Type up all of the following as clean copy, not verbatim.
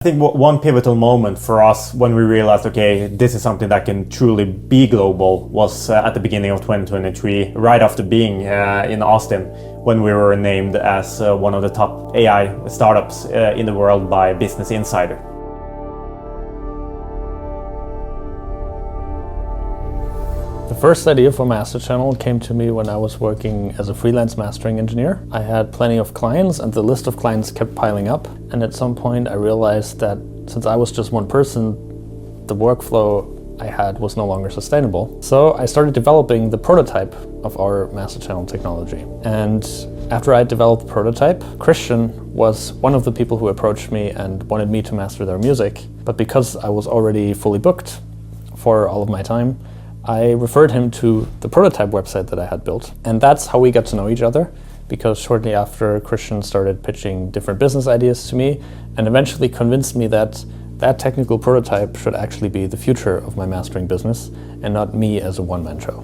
I think one pivotal moment for us when we realized, okay, this is something that can truly be global was at the beginning of 2023, right after being in Austin, when we were named as one of the top AI startups in the world by Business Insider. The first idea for Masterchannel came to me when I was working as a freelance mastering engineer. I had plenty of clients and the list of clients kept piling up. And at some point I realized that since I was just one person, the workflow I had was no longer sustainable. So I started developing the prototype of our Masterchannel technology. And after I developed the prototype, Christian was one of the people who approached me and wanted me to master their music. But because I was already fully booked for all of my time, I referred him to the prototype website that I had built. And that's how we got to know each other, because shortly after, Christian started pitching different business ideas to me and eventually convinced me that that technical prototype should actually be the future of my mastering business and not me as a one-man show.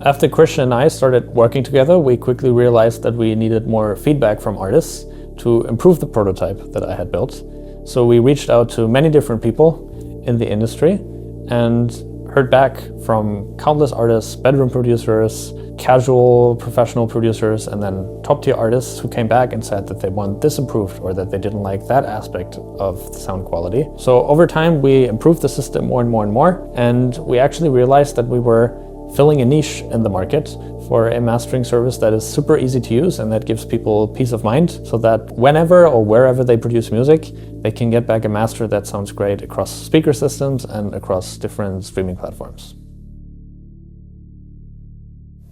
After Christian and I started working together, we quickly realized that we needed more feedback from artists to improve the prototype that I had built. So we reached out to many different people in the industry and heard back from countless artists, bedroom producers, casual professional producers, and then top-tier artists who came back and said that they want this improved or that they didn't like that aspect of the sound quality. So over time, we improved the system more and more and more, and we actually realized that we were filling a niche in the market for a mastering service that is super easy to use and that gives people peace of mind so that whenever or wherever they produce music, they can get back a master that sounds great across speaker systems and across different streaming platforms.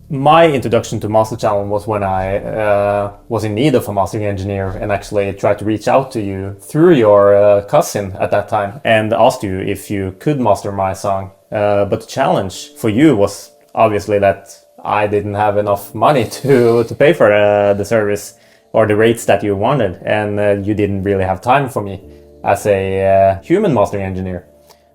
My introduction to Masterchannel was when I was in need of a mastering engineer and actually tried to reach out to you through your cousin at that time and asked you if you could master my song. But the challenge for you was obviously that I didn't have enough money to pay for the service or the rates that you wanted, and you didn't really have time for me as a human mastering engineer.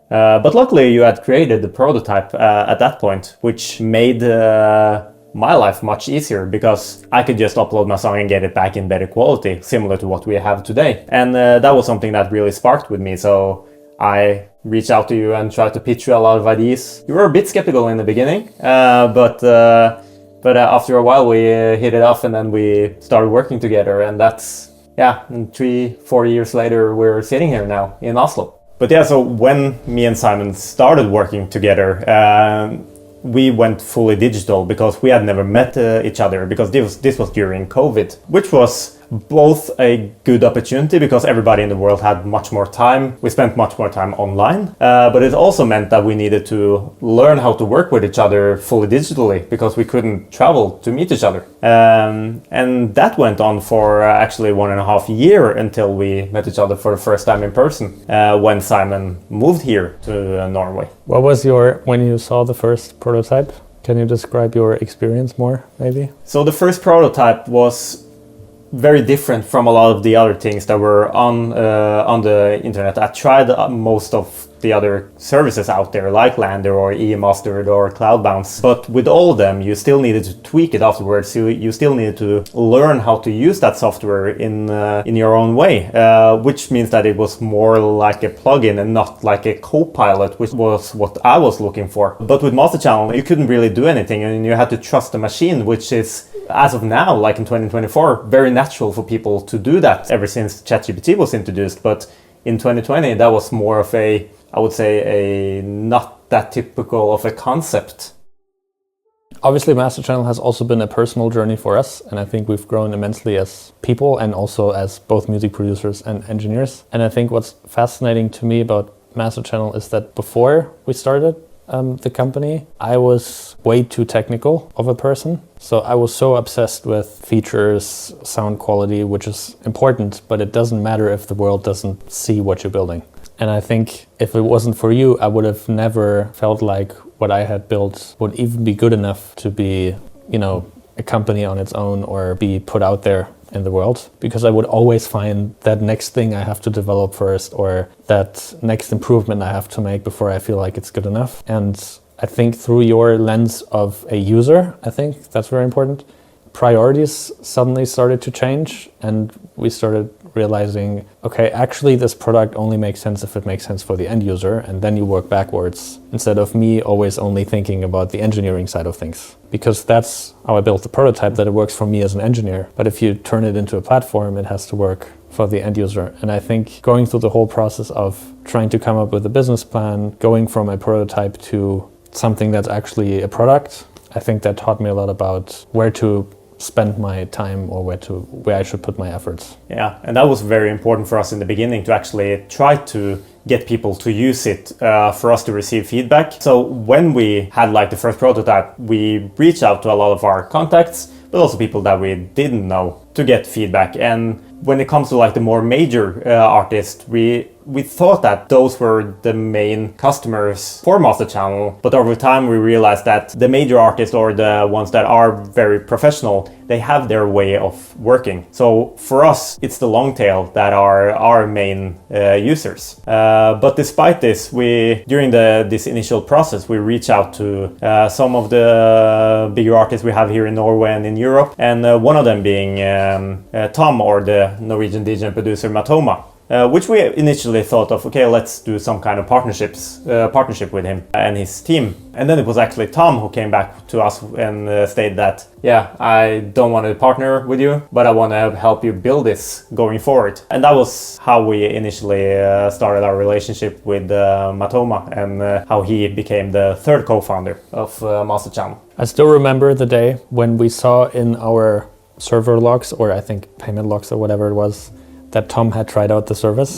But luckily you had created the prototype at that point, which made my life much easier because I could just upload my song and get it back in better quality, similar to what we have today. And that was something that really sparked with me. So I reached out to you and tried to pitch you a lot of ideas. You were a bit skeptical in the beginning, but after a while we hit it off and then we started working together, and that's, and 3-4 years later we're sitting here now in Oslo. But so when me and Simon started working together, we went fully digital because we had never met each other, because this was during COVID, which was both a good opportunity because everybody in the world had much more time. We spent much more time online, but it also meant that we needed to learn how to work with each other fully digitally because we couldn't travel to meet each other. And that went on for actually 1.5 years until we met each other for the first time in person when Simon moved here to Norway. What was when you saw the first prototype? Can you describe your experience more, maybe? So the first prototype was very different from a lot of the other things that were on the internet. I tried most of the other services out there, like Lander or eMastered or Cloudbounce, but with all of them, you still needed to tweak it afterwards. So you still needed to learn how to use that software in your own way, which means that it was more like a plugin and not like a co-pilot, which was what I was looking for. But with Masterchannel, you couldn't really do anything, and you had to trust the machine, which is, as of now, like in 2024, very natural for people to do that ever since ChatGPT was introduced. But in 2020, that was more of I would say, not that typical of a concept. Obviously, Masterchannel has also been a personal journey for us, and I think we've grown immensely as people and also as both music producers and engineers. And I think what's fascinating to me about Masterchannel is that before we started the company, I was way too technical of a person. So I was so obsessed with features, sound quality, which is important, but it doesn't matter if the world doesn't see what you're building. And I think if it wasn't for you, I would have never felt like what I had built would even be good enough to be, a company on its own or be put out there in the world, because I would always find that next thing I have to develop first or that next improvement I have to make before I feel like it's good enough. And I think through your lens of a user, I think that's very important. priorities suddenly started to change, and we started realizing, okay, actually this product only makes sense if it makes sense for the end user, and then you work backwards instead of me always only thinking about the engineering side of things. Because that's how I built the prototype, that it works for me as an engineer. But if you turn it into a platform, it has to work for the end user. And I think going through the whole process of trying to come up with a business plan, going from a prototype to something that's actually a product, I think that taught me a lot about where to spend my time or where I should put my efforts. Yeah, and that was very important for us in the beginning to actually try to get people to use it for us to receive feedback. So when we had like the first prototype, we reached out to a lot of our contacts, but also people that we didn't know to get feedback. And when it comes to like the more major artists, we thought that those were the main customers for Masterchannel, but over time we realized that the major artists, or the ones that are very professional, they have their way of working. So for us, it's the long tail that are our main users. But despite this, during this initial process, we reach out to some of the bigger artists we have here in Norway and in Europe, and one of them being Tom, or the Norwegian DJ and producer Matoma. Which we initially thought of, okay, let's do some kind of partnership with him and his team. And then it was actually Tom who came back to us and stated that, yeah, I don't want to partner with you, but I want to help you build this going forward. And that was how we initially started our relationship with Matoma, and how he became the third co-founder of Masterchannel. I still remember the day when we saw in our server logs, or I think payment logs or whatever it was, that Tom had tried out the service.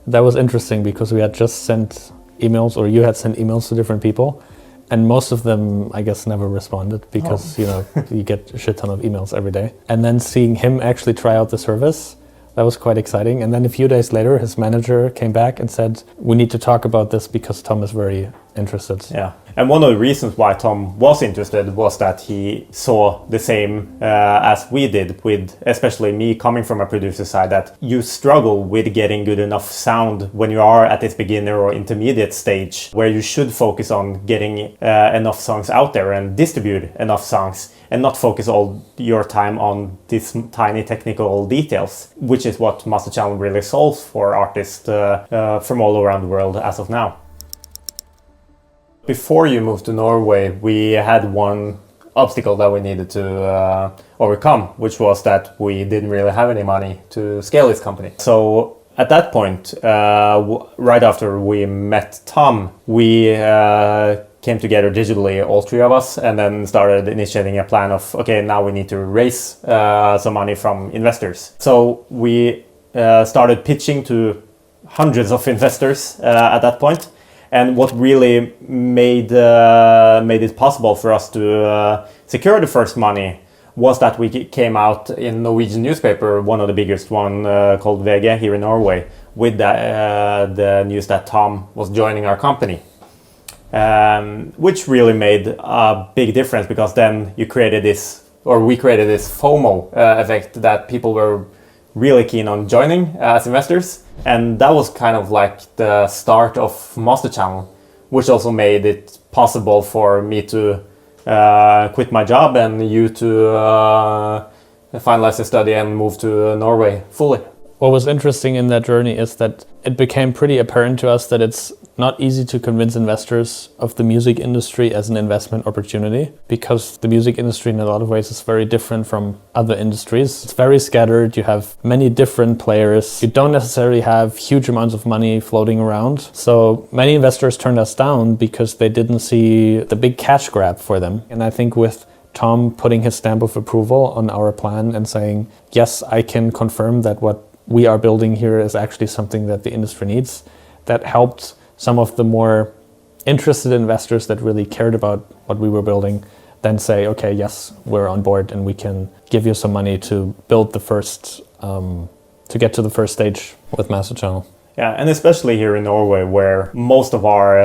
That was interesting because we had just sent emails, or you had sent emails to different people, and most of them, I guess, never responded because, you get a shit ton of emails every day. And then seeing him actually try out the service, that was quite exciting. And then a few days later, his manager came back and said, we need to talk about this because Tom is very interested. Yeah. And one of the reasons why Tom was interested was that he saw the same as we did, with especially me coming from a producer side, that you struggle with getting good enough sound when you are at this beginner or intermediate stage, where you should focus on getting enough songs out there and distribute enough songs, and not focus all your time on these tiny technical details, which is what Masterchannel really solves for artists from all around the world as of now. Before you moved to Norway, we had one obstacle that we needed to overcome, which was that we didn't really have any money to scale this company. So at that point, right after we met Tom, we came together digitally, all three of us, and then started initiating a plan of, okay, now we need to raise some money from investors. So we started pitching to hundreds of investors at that point. And what really made it possible for us to secure the first money was that we came out in Norwegian newspaper, one of the biggest one called VG here in Norway, with the news that Tom was joining our company, which really made a big difference, because then we created this FOMO effect, that people were really keen on joining as investors. And that was kind of like the start of Masterchannel, which also made it possible for me to quit my job and you to finalize the study and move to Norway fully. What was interesting in that journey is that it became pretty apparent to us that it's not easy to convince investors of the music industry as an investment opportunity, because the music industry in a lot of ways is very different from other industries. It's very scattered. You have many different players. You don't necessarily have huge amounts of money floating around. So many investors turned us down because they didn't see the big cash grab for them. And I think with Tom putting his stamp of approval on our plan and saying, yes, I can confirm that what we are building here is actually something that the industry needs, that helped some of the more interested investors that really cared about what we were building then say, okay, yes, we're on board and we can give you some money to build the first, to get to the first stage with Masterchannel. Yeah, and especially here in Norway, where most of our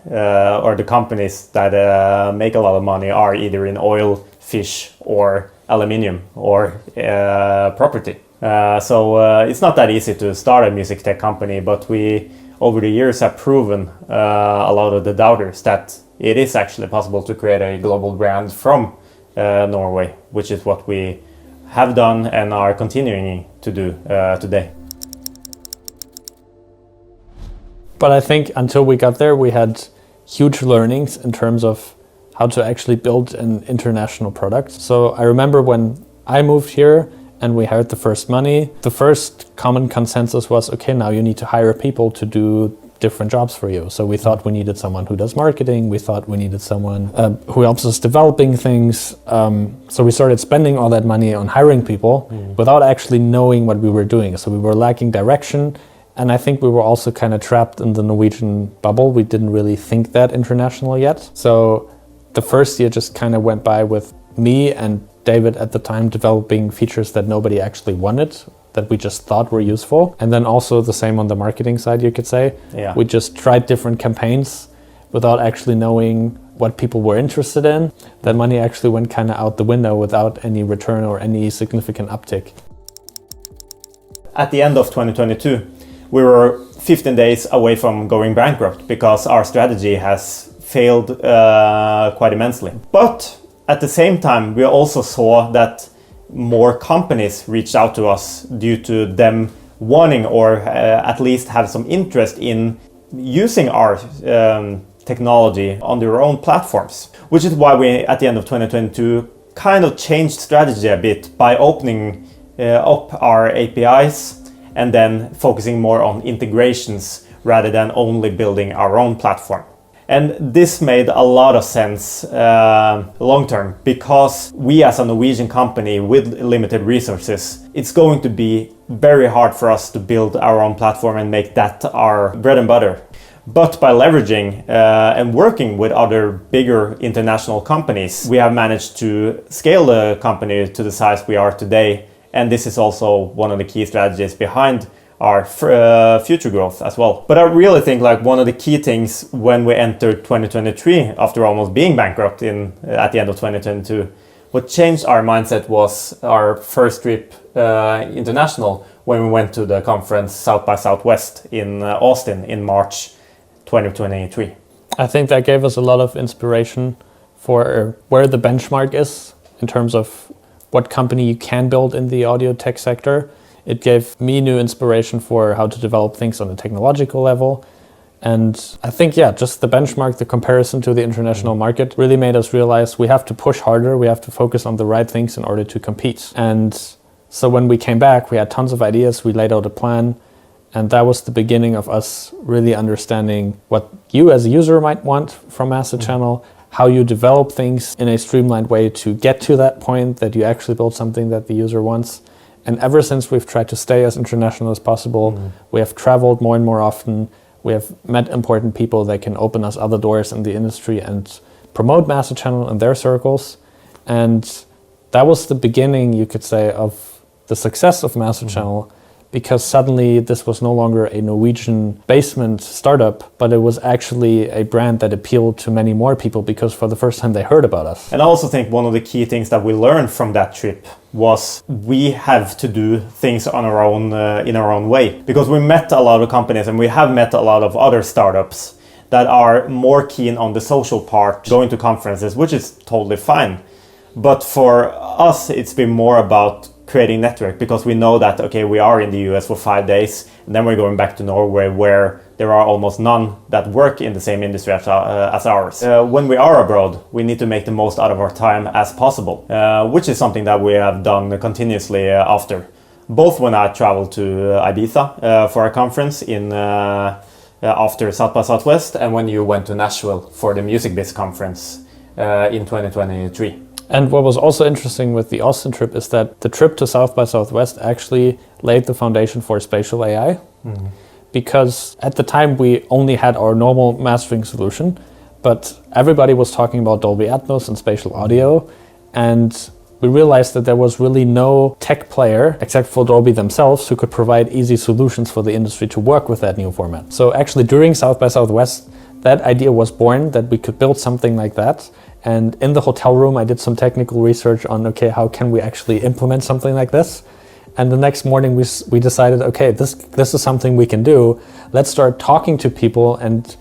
or the companies that make a lot of money are either in oil, fish, or aluminium, or property. So it's not that easy to start a music tech company, but we over the years have proven a lot of the doubters that it is actually possible to create a global brand from Norway, which is what we have done and are continuing to do today. But I think until we got there, we had huge learnings in terms of how to actually build an international product. So I remember when I moved here and we hired the first money, the first common consensus was, okay, now you need to hire people to do different jobs for you. So we thought we needed someone who does marketing. We thought we needed someone who helps us developing things. So we started spending all that money on hiring people without actually knowing what we were doing. So we were lacking direction. And I think we were also kind of trapped in the Norwegian bubble. We didn't really think that international yet. So the first year just kind of went by with me and David at the time developing features that nobody actually wanted, that we just thought were useful. And then also the same on the marketing side, you could say. Yeah. We just tried different campaigns without actually knowing what people were interested in. That money actually went kind of out the window without any return or any significant uptick. At the end of 2022, we were 15 days away from going bankrupt because our strategy has failed quite immensely. But at the same time, we also saw that more companies reached out to us due to them wanting or at least have some interest in using our technology on their own platforms, which is why we, at the end of 2022, kind of changed strategy a bit by opening up our APIs and then focusing more on integrations rather than only building our own platform. And this made a lot of sense long term, because we as a Norwegian company with limited resources, it's going to be very hard for us to build our own platform and make that our bread and butter. But by leveraging and working with other bigger international companies, we have managed to scale the company to the size we are today. And this is also one of the key strategies behind our future growth as well. But I really think like one of the key things when we entered 2023, after almost being bankrupt at the end of 2022, what changed our mindset was our first trip international when we went to the conference South by Southwest in Austin in March 2023. I think that gave us a lot of inspiration for where the benchmark is in terms of what company you can build in the audio tech sector. It gave me new inspiration for how to develop things on a technological level. And I think, just the benchmark, the comparison to the international market really made us realize we have to push harder, we have to focus on the right things in order to compete. And so when we came back, we had tons of ideas, we laid out a plan, and that was the beginning of us really understanding what you as a user might want from Masterchannel, how you develop things in a streamlined way to get to that point that you actually build something that the user wants. And ever since, we've tried to stay as international as possible. We have traveled more and more often. We have met important people that can open us other doors in the industry and promote Masterchannel in their circles. And that was the beginning, you could say, of the success of Masterchannel, because suddenly this was no longer a Norwegian basement startup, but it was actually a brand that appealed to many more people because for the first time they heard about us. And I also think one of the key things that we learned from that trip was we have to do things on our own, in our own way. Because we met a lot of companies and we have met a lot of other startups that are more keen on the social part, going to conferences, which is totally fine. But for us, it's been more about creating network, because we know that, okay, we are in the US for 5 days, and then we're going back to Norway where there are almost none that work in the same industry as ours. When we are abroad, we need to make the most out of our time as possible, which is something that we have done continuously after. Both when I traveled to Ibiza for a conference after South by Southwest, and when you went to Nashville for the Music Biz conference in 2023. And what was also interesting with the Austin trip is that the trip to South by Southwest actually laid the foundation for spatial AI. Because at the time we only had our normal mastering solution, but everybody was talking about Dolby Atmos and spatial audio. And we realized that there was really no tech player except for Dolby themselves who could provide easy solutions for the industry to work with that new format. So actually during South by Southwest, that idea was born that we could build something like that. And in the hotel room, I did some technical research on, okay, how can we actually implement something like this? And the next morning we decided, okay, this is something we can do. Let's start talking to people and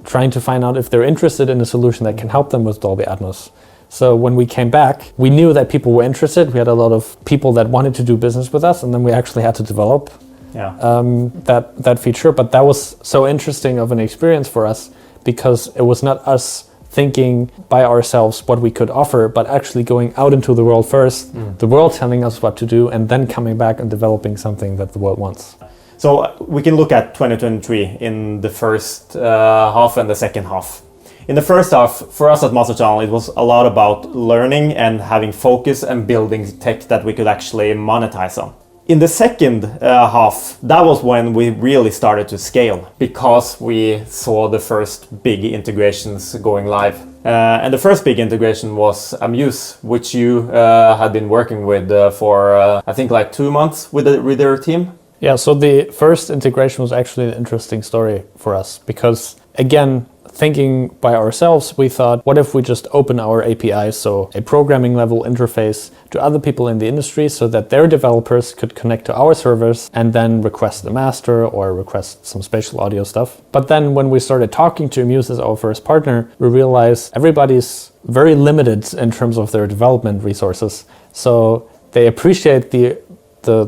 trying to find out if they're interested in a solution that can help them with Dolby Atmos. So when we came back, we knew that people were interested. We had a lot of people that wanted to do business with us, and then we actually had to develop that feature. But that was so interesting of an experience for us, because it was not us thinking by ourselves what we could offer, but actually going out into the world first, the world telling us what to do, and then coming back and developing something that the world wants. So we can look at 2023 in the first half and the second half. In the first half, for us at Masterchannel, it was a lot about learning and having focus and building tech that we could actually monetize on. In the second half, that was when we really started to scale, because we saw the first big integrations going live. And the first big integration was Amuse, which you had been working with for, I think, like 2 months with their team. Yeah, so the first integration was actually an interesting story for us, because again, thinking by ourselves, we thought, what if we just open our APIs, so a programming level interface, to other people in the industry, so that their developers could connect to our servers and then request a master or request some spatial audio stuff. But then when we started talking to Amuse as our first partner, we realized everybody's very limited in terms of their development resources. So they appreciate the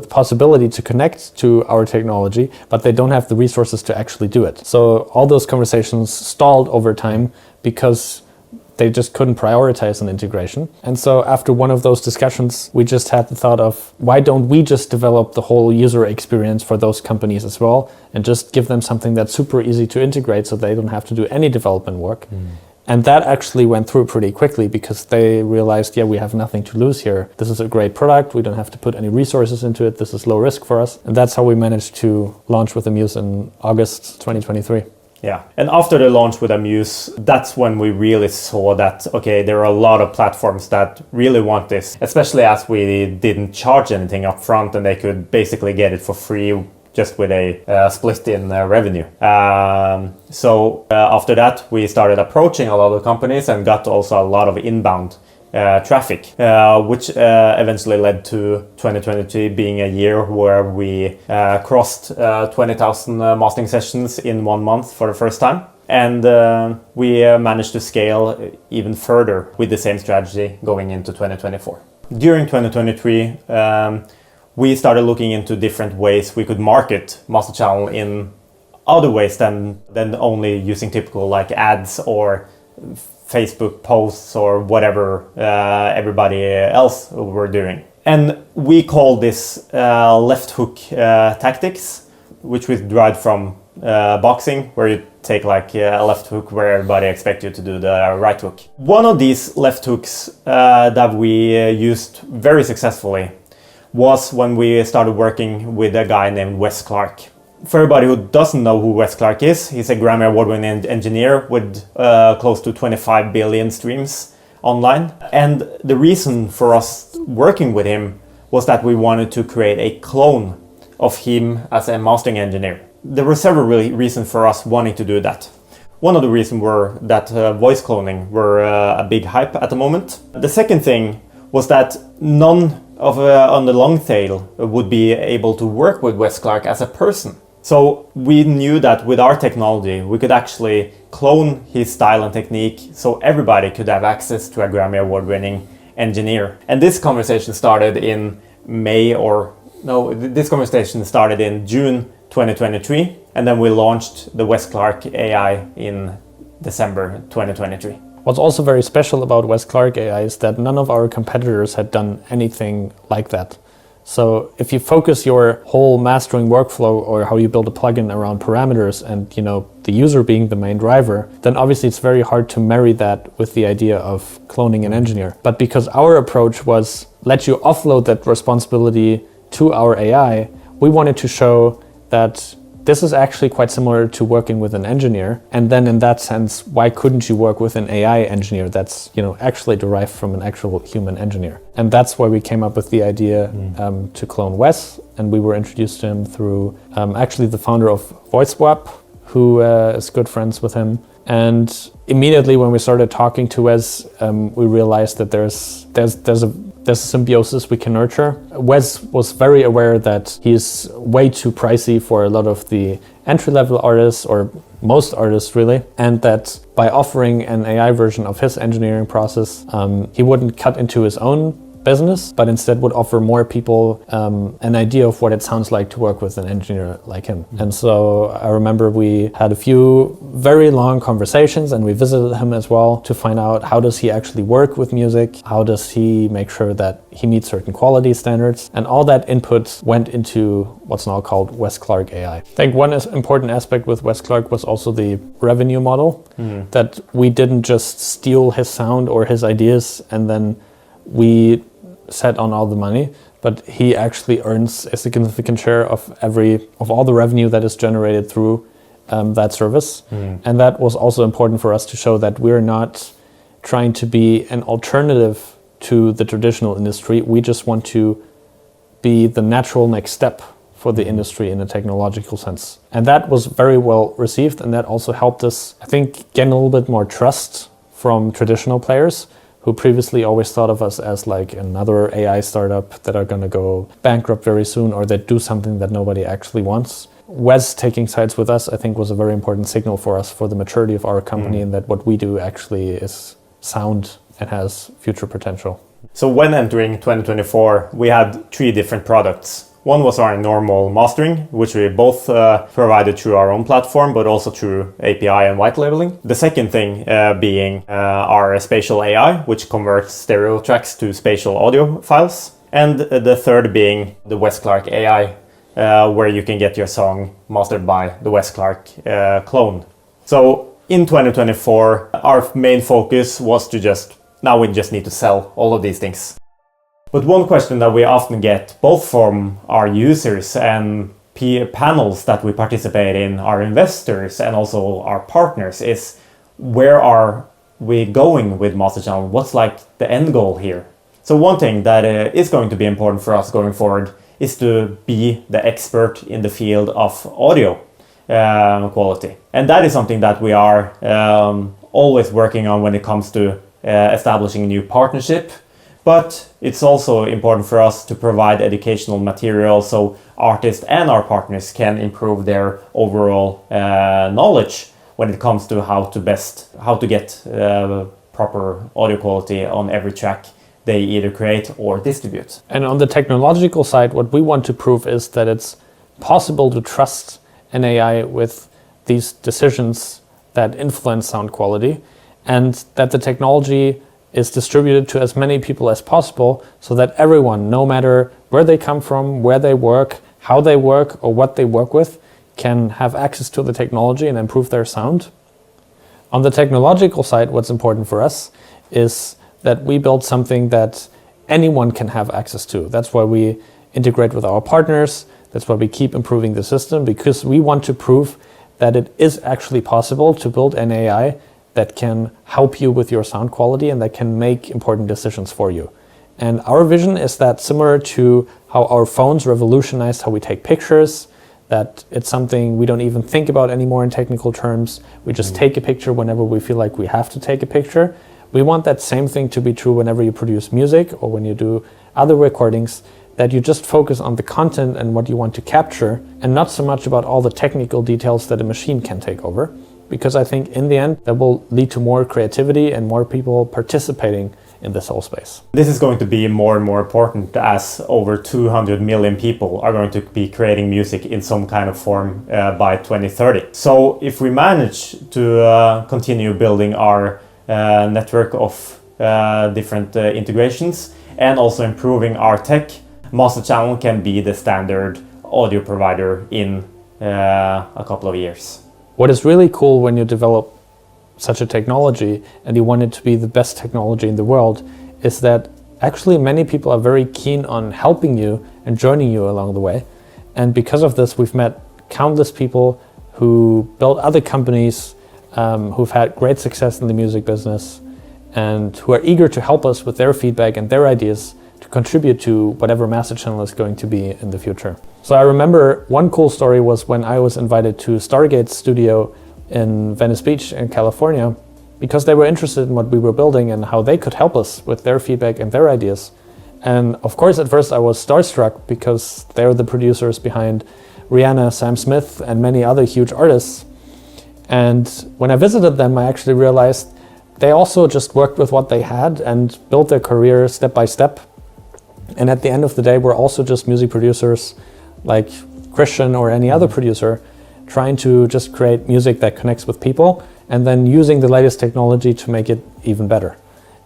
possibility to connect to our technology, but they don't have the resources to actually do it. So all those conversations stalled over time because they just couldn't prioritize an integration. And so after one of those discussions, we just had the thought of, why don't we just develop the whole user experience for those companies as well, and just give them something that's super easy to integrate so they don't have to do any development work. And that actually went through pretty quickly, because they realized, we have nothing to lose here. This is a great product. We don't have to put any resources into it. This is low risk for us. And that's how we managed to launch with Amuse in August 2023. Yeah. And after the launch with Amuse, that's when we really saw that, okay, there are a lot of platforms that really want this, especially as we didn't charge anything up front and they could basically get it for free, just with a split in revenue. So after that, we started approaching a lot of companies and got also a lot of inbound traffic, which eventually led to 2023 being a year where we crossed 20,000 mastering sessions in 1 month for the first time. And we managed to scale even further with the same strategy going into 2024. During 2023, we started looking into different ways we could market Masterchannel in other ways than only using typical like ads or Facebook posts or whatever everybody else were doing. And we call this left hook tactics, which we derived from boxing, where you take like a left hook where everybody expects you to do the right hook. One of these left hooks that we used very successfully was when we started working with a guy named Wez Clarke. For everybody who doesn't know who Wez Clarke is, he's a Grammy award-winning engineer with close to 25 billion streams online. And the reason for us working with him was that we wanted to create a clone of him as a mastering engineer. There were several reasons for us wanting to do that. One of the reasons were that voice cloning were a big hype at the moment. The second thing was that none of on the long tail would be able to work with Wez Clarke as a person. So we knew that with our technology, we could actually clone his style and technique so everybody could have access to a Grammy award-winning engineer. And this conversation started in this conversation started in June 2023, and then we launched the Wez Clarke AI in December 2023. What's also very special about Wez Clarke AI is that none of our competitors had done anything like that. So if you focus your whole mastering workflow or how you build a plugin around parameters and the user being the main driver, then obviously it's very hard to marry that with the idea of cloning an engineer. But because our approach was let you offload that responsibility to our AI, we wanted to show that this is actually quite similar to working with an engineer. And then in that sense, why couldn't you work with an AI engineer that's actually derived from an actual human engineer? And that's why we came up with the idea to clone Wez. And we were introduced to him through actually the founder of VoiceSwap, who is good friends with him. And immediately when we started talking to Wez, we realized that there's a there's a symbiosis we can nurture. Wez was very aware that he's way too pricey for a lot of the entry-level artists, or most artists really, and that by offering an AI version of his engineering process, he wouldn't cut into his own business, but instead would offer more people an idea of what it sounds like to work with an engineer like him. And so I remember we had a few very long conversations, and we visited him as well to find out how does he actually work with music, how does he make sure that he meets certain quality standards, and all that input went into what's now called Wez Clarke AI. I think one important aspect with Wez Clarke was also the revenue model, that we didn't just steal his sound or his ideas and then we set on all the money, but he actually earns a significant share of all the revenue that is generated through that service. And that was also important for us to show that we're not trying to be an alternative to the traditional industry. We just want to be the natural next step for the industry in a technological sense. And that was very well received, and that also helped us, I think, gain a little bit more trust from traditional players who previously always thought of us as like another AI startup that are going to go bankrupt very soon, or that do something that nobody actually wants. Wez taking sides with us, I think, was a very important signal for us for the maturity of our company, and that what we do actually is sound and has future potential. So when entering 2024, we had 3 different products. One was our normal mastering, which we both provided through our own platform, but also through API and white labeling. The second thing being our spatial AI, which converts stereo tracks to spatial audio files. And the third being the Wez Clarke AI, where you can get your song mastered by the Wez Clarke clone. So in 2024, our main focus was now we just need to sell all of these things. But one question that we often get, both from our users and peer panels that we participate in, our investors and also our partners, is where are we going with Masterchannel? What's like the end goal here? So one thing that is going to be important for us going forward is to be the expert in the field of audio quality. And that is something that we are always working on when it comes to establishing a new partnership. But it's also important for us to provide educational material so artists and our partners can improve their overall knowledge when it comes to how to get proper audio quality on every track they either create or distribute. And on the technological side, what we want to prove is that it's possible to trust an AI with these decisions that influence sound quality, and that the technology is distributed to as many people as possible, so that everyone, no matter where they come from, where they work, how they work, or what they work with, can have access to the technology and improve their sound. On the technological side, what's important for us is that we build something that anyone can have access to. That's why we integrate with our partners. That's why we keep improving the system, because we want to prove that it is actually possible to build an AI that can help you with your sound quality and that can make important decisions for you. And our vision is that, similar to how our phones revolutionized how we take pictures, that it's something we don't even think about anymore in technical terms. We just take a picture whenever we feel like we have to take a picture. We want that same thing to be true whenever you produce music or when you do other recordings, that you just focus on the content and what you want to capture, and not so much about all the technical details that a machine can take over. Because I think in the end, that will lead to more creativity and more people participating in this whole space. This is going to be more and more important, as over 200 million people are going to be creating music in some kind of form by 2030. So if we manage to continue building our network of different integrations and also improving our tech, Masterchannel can be the standard audio provider in a couple of years. What is really cool when you develop such a technology and you want it to be the best technology in the world is that actually many people are very keen on helping you and joining you along the way. And because of this, we've met countless people who built other companies, who've had great success in the music business, and who are eager to help us with their feedback and their ideas to contribute to whatever Masterchannel is going to be in the future. So I remember one cool story was when I was invited to Stargate's studio in Venice Beach in California, because they were interested in what we were building and how they could help us with their feedback and their ideas. And of course, at first I was starstruck because they're the producers behind Rihanna, Sam Smith, and many other huge artists. And when I visited them, I actually realized they also just worked with what they had and built their career step by step. And at the end of the day, we're also just music producers like Christian or any other producer, trying to just create music that connects with people and then using the latest technology to make it even better.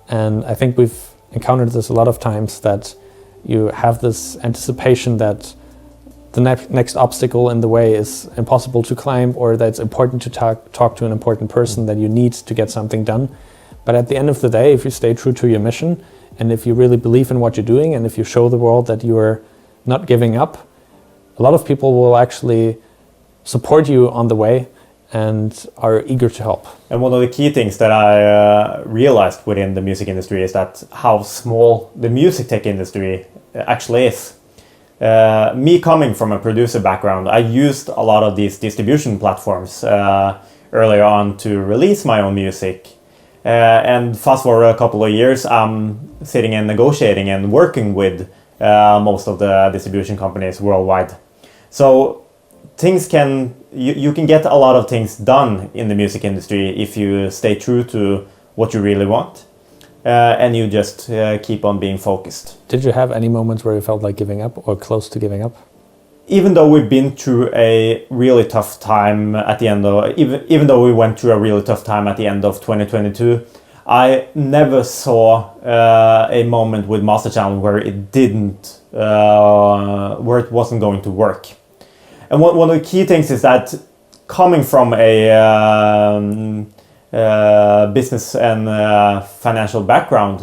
And I think we've encountered this a lot of times, that you have this anticipation that the next obstacle in the way is impossible to climb, or that it's important to talk to an important person that you need to get something done. But at the end of the day, if you stay true to your mission, and if you really believe in what you're doing, and if you show the world that you are not giving up, a lot of people will actually support you on the way and are eager to help. And one of the key things that I realized within the music industry is that how small the music tech industry actually is. Me coming from a producer background, I used a lot of these distribution platforms earlier on to release my own music. And fast forward a couple of years, I'm sitting and negotiating and working with most of the distribution companies worldwide. So you can get a lot of things done in the music industry if you stay true to what you really want, and you just keep on being focused. Did you have any moments where you felt like giving up or close to giving up? Even though we've been through a really tough time at the end of, even though we went through a really tough time at the end of 2022, I never saw a moment with Masterchannel where it didn't, where it wasn't going to work. And one of the key things is that coming from a business and financial background,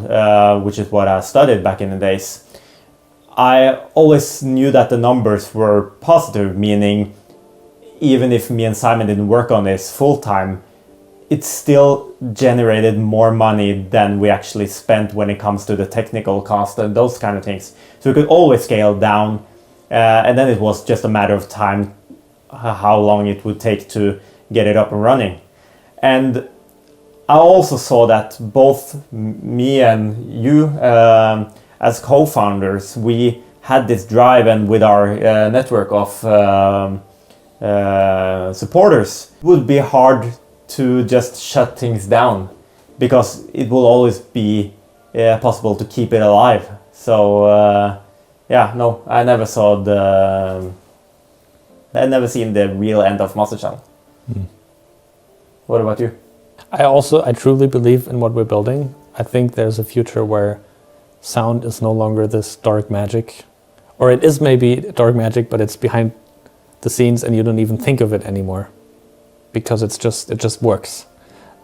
which is what I studied back in the days, I always knew that the numbers were positive, meaning even if me and Simon didn't work on this full time, it still generated more money than we actually spent when it comes to the technical cost and those kind of things. So we could always scale down, and then it was just a matter of time how long it would take to get it up and running. And I also saw that both me and you as co-founders, we had this drive, and with our network of supporters, it would be hard to just shut things down because it will always be possible to keep it alive. So I never seen the real end of Masterchannel. What about you? I truly believe in what we're building. I think there's a future where sound is no longer this dark magic, or it is maybe dark magic, but it's behind the scenes and you don't even think of it anymore because it just works.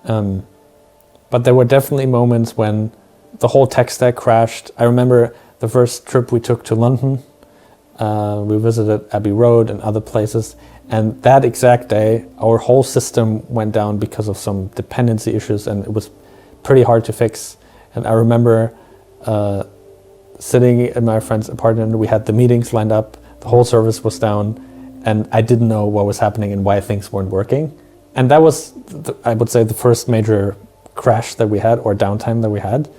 But there were definitely moments when the whole tech stack crashed. I remember the first trip we took to London. We visited Abbey Road and other places, and that exact day our whole system went down because of some dependency issues, and it was pretty hard to fix. And I remember sitting in my friend's apartment, we had the meetings lined up, the whole service was down, and I didn't know what was happening and why things weren't working. And that was, I would say, the first major crash that we had, or downtime that we had.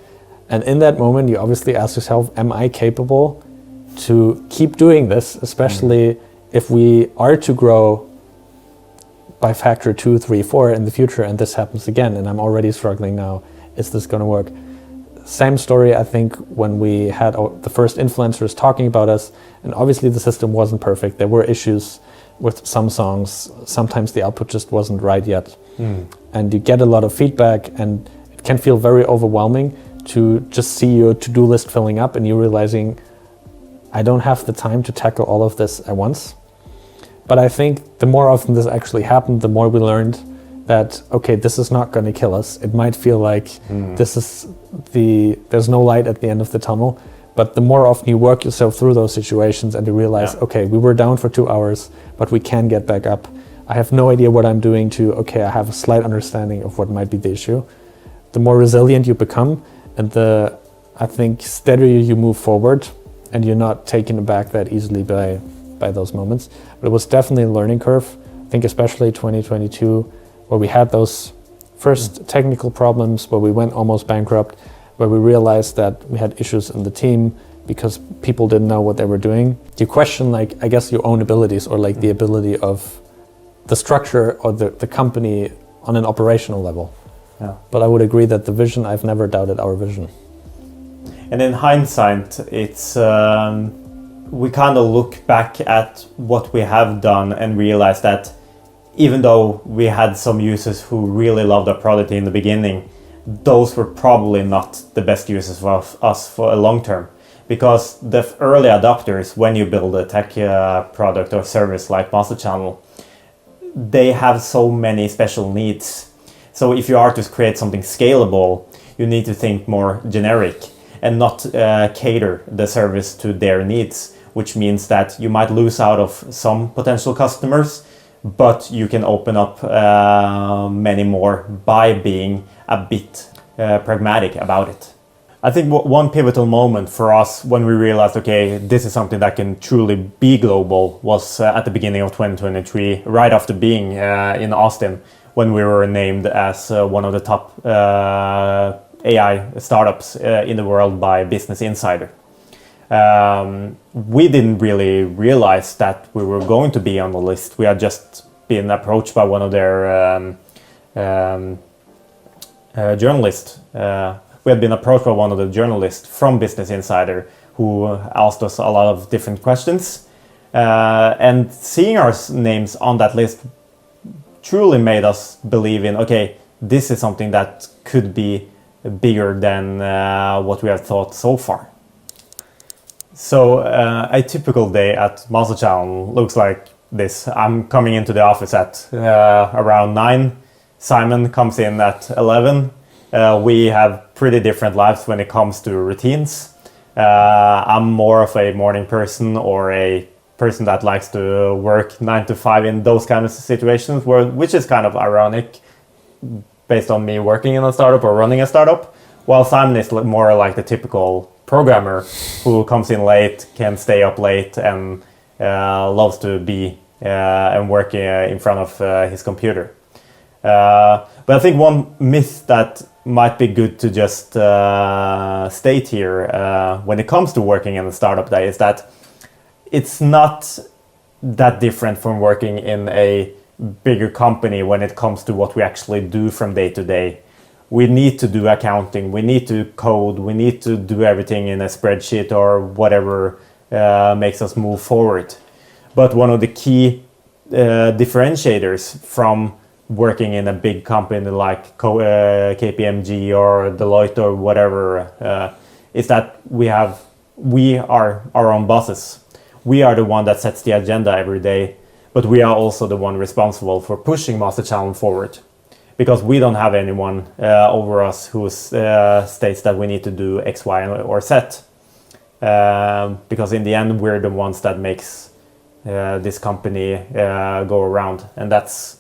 And in that moment, you obviously ask yourself, am I capable to keep doing this, especially if we are to grow by factor 2, 3, 4 in the future, and this happens again, and I'm already struggling now. Is this going to work? Same story, I think, when we had the first influencers talking about us, and obviously the system wasn't perfect. There were issues with some songs. Sometimes the output just wasn't right yet. And you get a lot of feedback, and it can feel very overwhelming to just see your to-do list filling up and you realizing, I don't have the time to tackle all of this at once. But I think the more often this actually happened, the more we learned that, okay, this is not going to kill us. It might feel like there's no light at the end of the tunnel, but the more often you work yourself through those situations and you realize, okay, we were down for 2 hours, but we can get back up. I have no idea what I'm doing I have a slight understanding of what might be the issue. The more resilient you become, and I think steadier you move forward, and you're not taken aback that easily by those moments. But it was definitely a learning curve. I think especially 2022, where we had those first technical problems, where we went almost bankrupt, where we realized that we had issues in the team, because people didn't know what they were doing. You question, like, I guess your own abilities, or like the ability of the structure or the company on an operational level. Yeah. But I would agree that the vision, I've never doubted our vision. And in hindsight, it's we kind of look back at what we have done and realize that even though we had some users who really loved our product in the beginning, those were probably not the best users for us for a long term. Because the early adopters, when you build a tech product or service like Masterchannel, they have so many special needs. So if you are to create something scalable, you need to think more generic and not cater the service to their needs, which means that you might lose out of some potential customers, but you can open up many more by being a bit pragmatic about it. I think one pivotal moment for us when we realized, okay, this is something that can truly be global, was at the beginning of 2023, right after being in Austin, when we were named as one of the top AI startups in the world by Business Insider. We didn't really realize that we were going to be on the list. We had just been approached by one of their journalists. We had been approached by one of the journalists from Business Insider who asked us a lot of different questions. And seeing our names on that list truly made us believe in, okay, this is something that could be bigger than what we have thought so far. So a typical day at Masterchannel looks like this. I'm coming into the office at around 9. Simon comes in at 11. We have pretty different lives when it comes to routines. I'm more of a morning person, or a person that likes to work 9 to 5 in those kind of situations, which is kind of ironic based on me working in a startup or running a startup, while Simon is more like the typical programmer who comes in late, can stay up late, and loves to be and work in front of his computer. But I think one myth that might be good to just state here when it comes to working in a startup day is that it's not that different from working in a bigger company when it comes to what we actually do from day to day. We need to do accounting, we need to code, we need to do everything in a spreadsheet or whatever makes us move forward. But one of the key differentiators from working in a big company like KPMG or Deloitte or whatever is that we are our own bosses. We are the one that sets the agenda every day, but we are also the one responsible for pushing Masterchannel forward, because we don't have anyone over us who states that we need to do X, Y, or Z. Because in the end, we're the ones that makes this company go around, and that's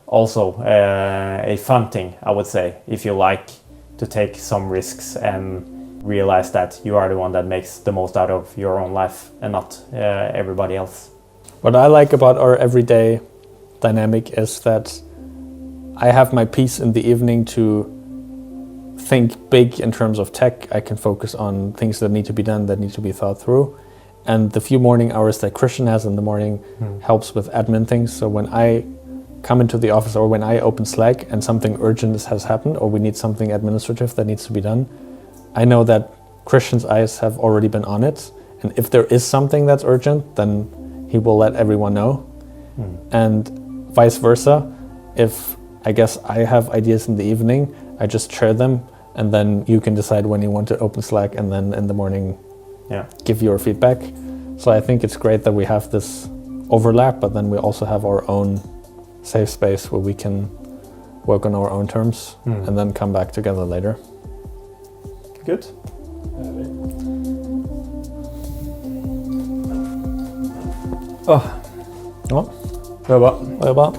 also a fun thing, I would say, if you like to take some risks and realize that you are the one that makes the most out of your own life and not everybody else. What I like about our everyday dynamic is that I have my peace in the evening to think big in terms of tech. I can focus on things that need to be done, that need to be thought through. And the few morning hours that Christian has in the morning helps with admin things. So when I come into the office, or when I open Slack and something urgent has happened, or we need something administrative that needs to be done, I know that Christian's eyes have already been on it. And if there is something that's urgent, then he will let everyone know. And vice versa. If I guess I have ideas in the evening, I just share them, and then you can decide when you want to open Slack, and then in the morning give your feedback. So I think it's great that we have this overlap, but then we also have our own safe space where we can work on our own terms and then come back together later. Good. Ja. Bra. Det är bra.